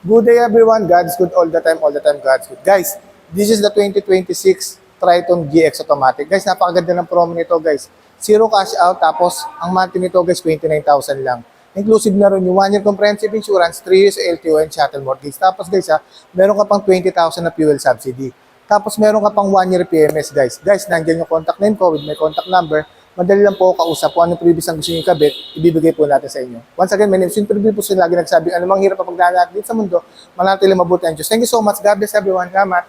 Good day everyone, God's good all the time God's good. Guys, this is the 2026 Triton GX Automatic. Guys, napakaganda ng promo nito guys. Zero cash out, tapos ang monthly nito guys, 29,000 lang. Inclusive na rin yung 1 year comprehensive insurance, 3 years LTO and chattel mortgage. Tapos guys meron ka pang 20,000 na fuel subsidy. Tapos meron ka pang 1 year PMS guys. Guys, nandiyan yung contact name ko with my contact number. Madali lang po kausap po anong previous ang gusto nyo ikabit, ibibigay po natin sa inyo. Once again, my name is Interview po sila lagi nagsabi, anumang hirap ang pagdaan natin dito sa mundo, manatili mabuti ang Diyos. Thank you so much. God bless everyone. Salamat.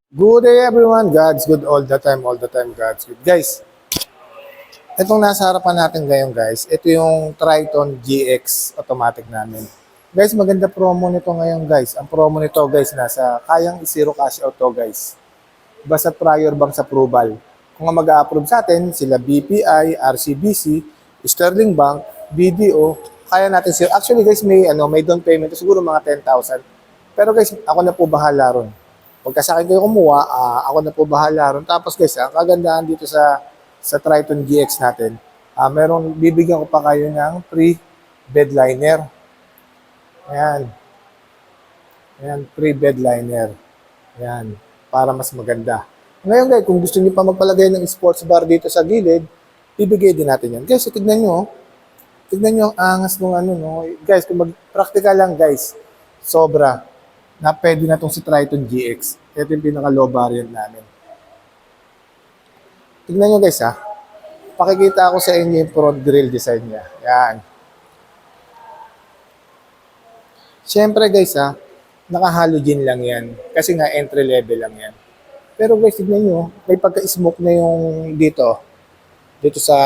Good day everyone. God's good all the time, God's good. Guys, itong nasa harapan natin ngayon guys, ito yung Triton GX automatic namin. Guys, maganda promo nito ngayon guys. Ang promo nito guys, nasa kayang zero cash out to guys. Basta prior bank's approval. Kung mag-a-approve sa atin, sila BPI, RCBC, Sterling Bank, BDO, kaya natin sila. Actually guys, may down payment siguro mga 10,000. Pero guys, ako na po bahala ron. Pagka sa akin kayo kumuha, ako na po bahala ron. Tapos guys, ang kagandahan dito sa Triton GX natin, bibigyan ko pa kayo ng free bed liner. Ayan. Ayan, free bed liner. Ayan, para mas maganda. Ngayon guys, kung gusto niyo pa magpalagay ng sports bar dito sa gilid, bibigay din natin yan. Guys, so tignan nyo. Tignan nyo ang angas ng ano, no? Guys, kung mag-practical lang guys, sobra. Na pwede na itong si Triton GX. Ito yung pinaka-low variant namin. Tignan nyo guys ha. Pakikita ko sa inyo yung front grille design niya. Yan. Siyempre guys ha, naka-halogen lang yan. Kasi nga entry level lang yan. Pero guys, tignan nyo, may pagka-smoke na yung dito sa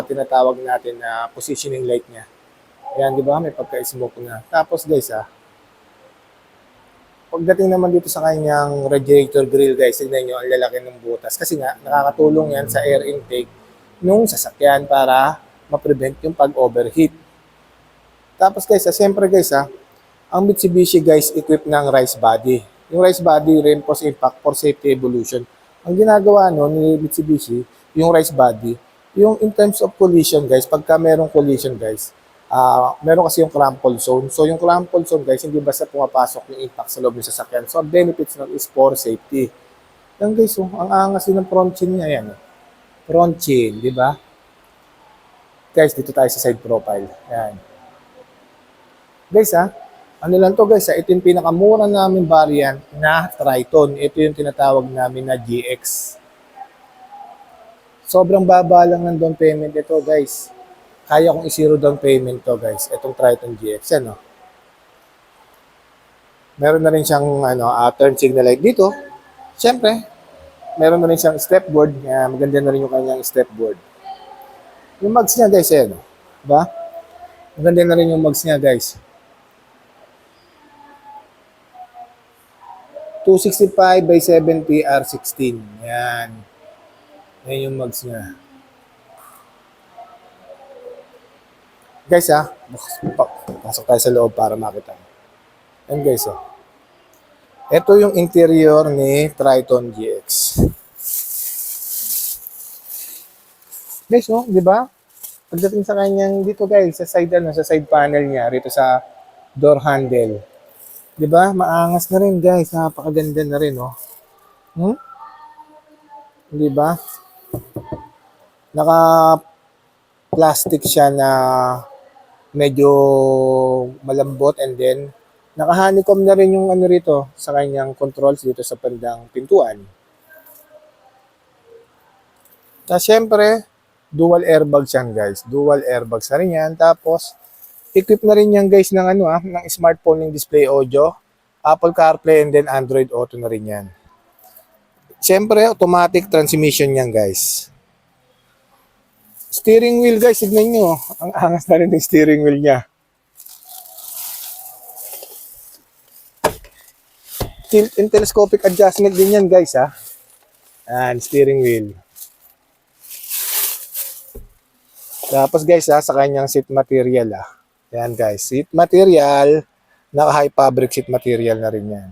tinatawag natin na positioning light niya. Ayan, di ba? May pagka-smoke na. Tapos guys, pagdating naman dito sa kanyang radiator grill guys, tignan nyo, ang lalaki ng butas. Kasi nga, nakakatulong yan sa air intake nung sasakyan para ma-prevent yung pag-overheat. Tapos guys, siyempre guys, ang Mitsubishi guys, equipped ng rice body. Yung rice body, reinforced impact for safety evolution. Ang ginagawa ni Mitsubishi, yung rice body, yung in terms of collision guys, pagka merong collision guys, meron kasi yung crumple zone. So yung crumple zone guys, hindi basta pumapasok yung impact sa loob ng sasakyan. So ang benefits nun is for safety. Yan guys, ang angas din ng front chin niya yan. Front chin, di ba? Guys, dito tayo sa side profile. Yan. Guys ano lang to guys, ito yung pinakamura namin variant na Triton. Ito yung tinatawag namin na GX. Sobrang baba lang ng down payment ito guys. Kaya kong i-zero down payment to guys. Itong Triton GX. Ano? Meron na rin siyang turn signal light dito. Siyempre, meron na rin siyang step board. Maganda na rin yung kanyang step board. Yung mags niya guys, diba? Maganda na rin yung mags niya guys. 265 by 70 R16. Yan. Yan yung mags niya. Guys pasok tayo sa loob para makita. Yan guys Ito yung interior ni Triton GX. Guys di ba? Pagdating sa kanyang dito guys, sa side panel niya, rito sa door handle. 'Di ba? Maangas na rin, guys. Napakaganda na rin, Hmm? 'Di ba? Naka-plastic siya na medyo malambot, and then naka-honeycomb na rin yung rito sa kanyang controls dito sa bandang pintuan. Tapos syempre, dual airbags yan, guys. Dual airbags na rin yan. Tapos equip na rin yan guys ng ng smartphone ng display audio, Apple CarPlay, and then Android Auto na rin yan. Siyempre, automatic transmission yan guys. Steering wheel guys, tignan nyo. Ang angas na rin ng steering wheel niya. Tilt and telescopic adjustment din yan guys And steering wheel. Tapos guys sa kanyang seat material Yan guys, seat material, naka-high fabric seat material na rin yan.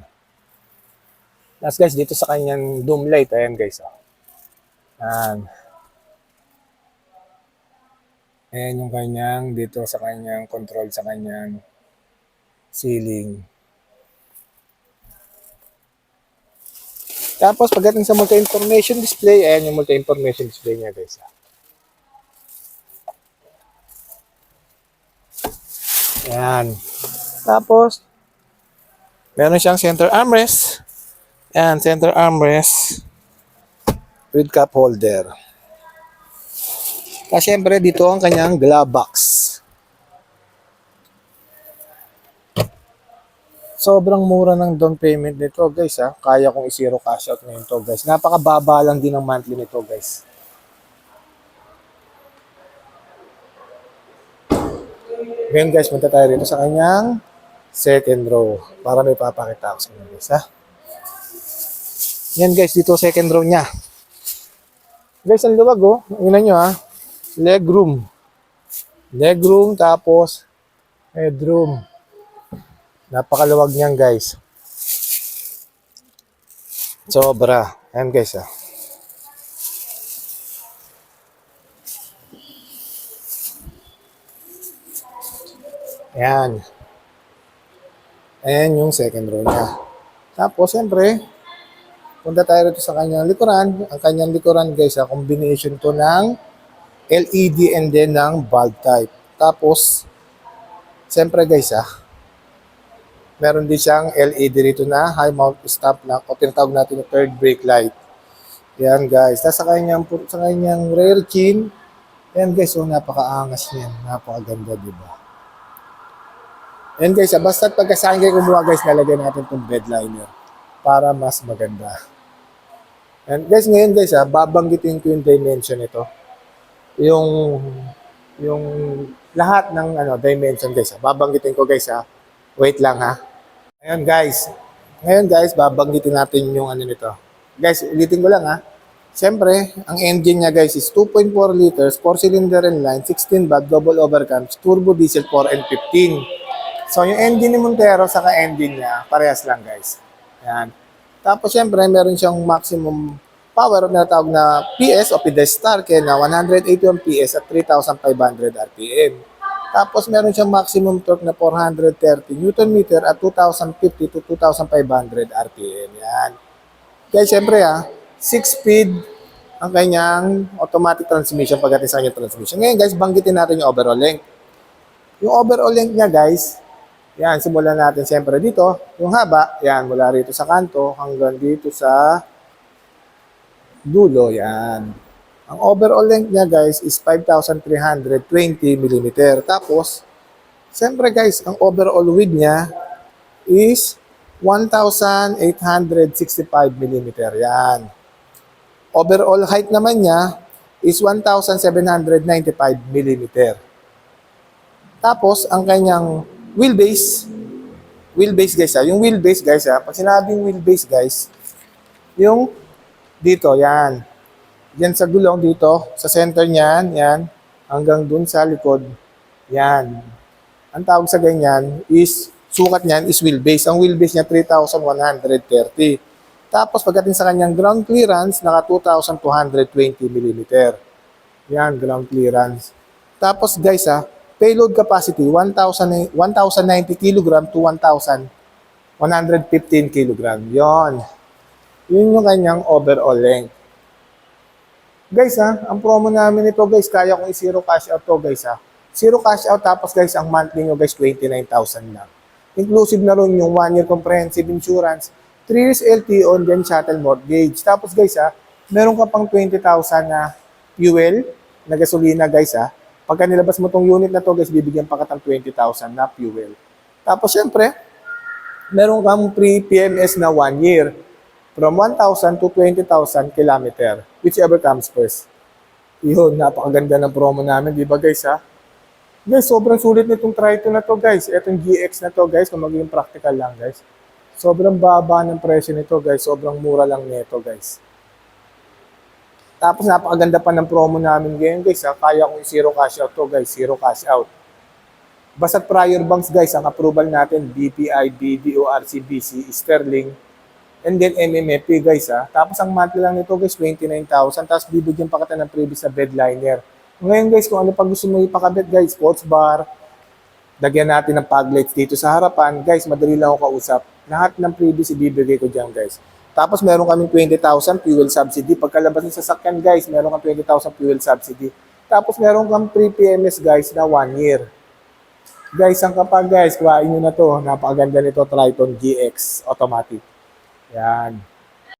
Tapos guys, dito sa kanyang dome light, ayan guys. Ayan. Ayan yung kanyang, dito sa kanyang control, sa kanyang ceiling. Tapos pagdating sa multi-information display, ayan yung multi-information display niya guys. Ayan. Tapos, meron siyang center armrest. Ayan, center armrest with cup holder. Kasi syempre dito ang kanyang glove box. Sobrang mura ng down payment nito guys ha. Kaya kong i-zero cash out ngayon to guys. Napakababa lang din ng monthly nito guys. Ngayon guys, punta tayo rito sa kanyang second row. Para may papakita ako sa inyo guys ha. Yan guys, dito second row niya. Guys, ang luwag oh. Tingnan nyo ha. Legroom. Legroom tapos headroom. Napakaluwag niyan guys. Sobra. Ayan guys ah. Ayan. Ayan yung second row niya. Tapos siyempre, punta tayo rito sa kanyang likuran. Ang kanyang likuran guys ah, combination to ng LED and then ng bulb type. Tapos, siyempre guys ah, meron din siyang LED rito na high mount stop lamp o tinatawag natin yung third brake light. Yan guys. Tapos sa kanyang rear chin, yan guys, oh, napakaangas niyan. Napakaganda, di ba? Yan guys, basta pagkasahin kayo kumuha guys, nalagyan natin itong bed liner para mas maganda. And guys, ngayon guys, babanggitin ko yung dimension nito. Yung lahat ng dimension guys. Babanggitin ko guys ha. Wait lang ha. Ngayon guys, babanggitin natin yung nito. Guys, ulitin ko lang ha. Siyempre, ang engine niya guys is 2.4 liters, 4-cylinder inline, 16 valve, double overcams, turbo diesel 4 and 15. So, yung engine ni Montero saka engine niya, parehas lang guys. Ayan. Tapos siyempre, meron siyang maximum power na tawag na PS o pedestal na 181 PS at 3,500 RPM. Tapos meron siyang maximum torque na 430 Newton meter at 2,050 to 2,500 RPM. Yan. Kaya siyempre 6-speed ang kanyang automatic transmission pagdating sa kanyang transmission. Ngayon guys, banggitin natin yung overall length. Yung overall length niya guys, yan, simulan natin siyempre dito. Yung haba, yan, mula rito sa kanto hanggang dito sa dulo, yan. Ang overall length niya guys is 5,320 mm. Tapos, siyempre guys, ang overall width niya is 1,865 mm. Yan. Overall height naman niya is 1,795 mm. Tapos, ang kanyang wheelbase guys yung wheelbase guys pag sinabing wheelbase guys, yung dito, yan. Yan sa gulong dito, sa center niyan, yan, hanggang dun sa likod, yan. Ang tawag sa ganyan is, sukat niyan is wheelbase. Ang wheelbase niya, 3,130. Tapos pagdating sa kanyang ground clearance, naka 2,220 mm. Yan, ground clearance. Tapos guys payload capacity, 1,090 kg to 1,115 kg. Yon. Yun yung kanyang overall length. Guys ang promo namin ito guys, kaya kong i-zero cash out to guys Zero cash out tapos guys, ang monthly nyo guys, 29,000 lang. Inclusive na rin yung 1-year comprehensive insurance, 3 years LTO, and then shuttle mortgage. Tapos guys meron ka pang 20,000 na fuel, na gasolina guys Pagka nilabas mo tong unit na to guys, bibigyan pa katang 20,000 na fuel. Tapos syempre, meron kang free PMS na 1 year. From 1,000 to 20,000 kilometer, whichever comes first. Yun, napakaganda ng promo namin, di ba guys Guys, sobrang sulit nitong Triton na to guys. Itong GX na to guys, kung magiging practical lang guys. Sobrang baba ng presyo nito guys, sobrang mura lang nito guys. Tapos napakaganda pa ng promo namin ngayon guys Kaya kong i-zero cash out to guys, zero cash out. Basta prior banks guys, ang approval natin, BPI, BDO, RCBC, Sterling, and then MMFP guys Tapos ang monthly lang nito guys, 29,000. Tapos bibigyan pa kita ng previous na bed liner. Ngayon guys, kung ano pa gusto mo ipakabit guys, sports bar, lagyan natin ng pag lights dito sa harapan. Guys, madali lang ako kausap. Lahat ng previous ibibigay ko dyan guys. Tapos meron kaming 20,000 fuel subsidy. Pagkalabas ng sasakyan guys, meron kang 20,000 fuel subsidy. Tapos meron kang free PMS guys na 1 year. Guys, ang kapag guys, kuhain nyo na to. Napakaganda nito, Triton GX Automatic. Yan.